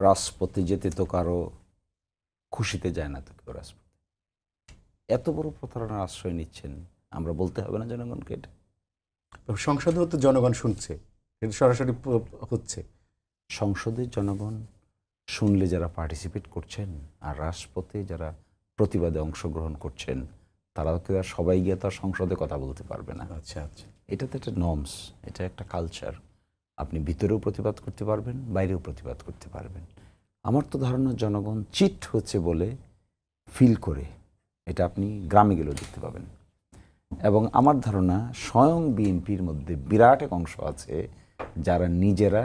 রাজপথে যেতে তো কারো খুশিতে যায় না তো কেউ রাজপথে। এত বড় প্রতারণার আশ্রয় নিচ্ছেন, আমরা বলতে হবে না জনগণকে এটা? সংসদেও তো জনগণ শুনছে, এটা সরাসরি হচ্ছে। সংসদে জনগণ শুনলে যারা পার্টিসিপেট করছেন আর রাজপথে যারা প্রতিবাদে অংশগ্রহণ করছেন, তারা তো আর সবাই গিয়ে তো আর সংসদে কথা বলতে পারবে না। আচ্ছা আচ্ছা। এটা তো একটা নর্মস, এটা একটা কালচার। আপনি ভিতরেও প্রতিবাদ করতে পারবেন, বাইরেও প্রতিবাদ করতে পারবেন। আমার তো ধারণা জনগণ চিট হচ্ছে বলে ফিল করে, এটা আপনি গ্রামে গেলেও দেখতে পাবেন। এবং আমার ধারণা স্বয়ং বিএনপির মধ্যে বিরাট এক অংশ আছে যারা নিজেরা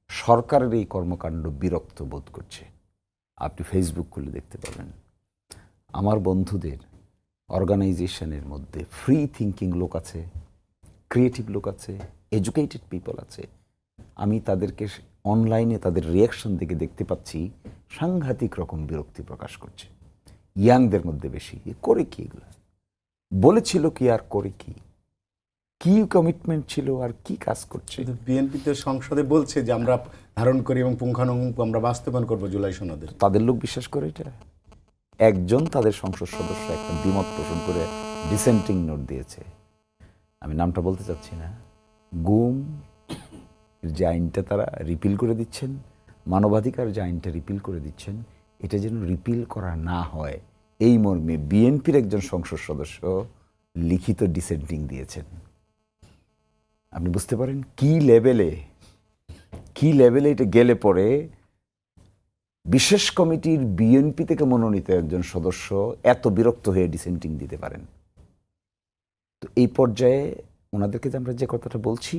সরকারের এই কর্মকাণ্ড বিরক্ত বোধ করছে। আপনি ফেসবুক খুলে দেখতে পাবেন। আমার বন্ধুদের অর্গানাইজেশনের মধ্যে ফ্রি থিঙ্কিং লোক আছে, ক্রিয়েটিভ লোক আছে, এডুকেটেড পিপল আছে। আমি তাদেরকে অনলাইনে তাদের রিয়াকশন দেখে দেখতে পাচ্ছি সাংঘাতিক রকম বিরক্তি প্রকাশ করছে। ইয়াংদের মধ্যে বেশি। এ করে কি এগুলো? বলেছিল কি আর করে কি? কি কমিটমেন্ট ছিল আর কি কাজ করছে? বিএনপিতে সংসদে বলছে যে আমরা ধারণ করি এবং পুঙ্খানুপুঙ্খ আমরা বাস্তবায়ন করবো জুলাই সনদের। তাদের লোক বিশ্বাস করে এটা? একজন তাদের সংসদ সদস্য একটা দ্বিমত পোষণ করে ডিসেন্টিং নোট দিয়েছে, আমি নামটা বলতে চাচ্ছি না। গুম যে আইনটা তারা রিপিল করে দিচ্ছেন, মানবাধিকার যে আইনটা রিপিল করে দিচ্ছেন, এটা যেন রিপিল করা না হয় এই মর্মে বিএনপির একজন সংসদ সদস্য লিখিত ডিসেন্টিং দিয়েছেন। আপনি বুঝতে পারেন কি লেভেলে এটা গেলে পরে বিশেষ কমিটির বিএনপি থেকে মনোনীত একজন সদস্য এত বিরক্ত হয়ে ডিসেন্টিং দিতে পারেন। তো এই পর্যায়ে ওনাদেরকে যে আমরা যে কথাটা বলছি,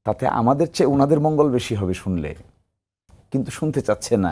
তাতে আমাদের চেয়ে ওনাদের মঙ্গল বেশি হবে শুনলে, কিন্তু শুনতে চাচ্ছে না।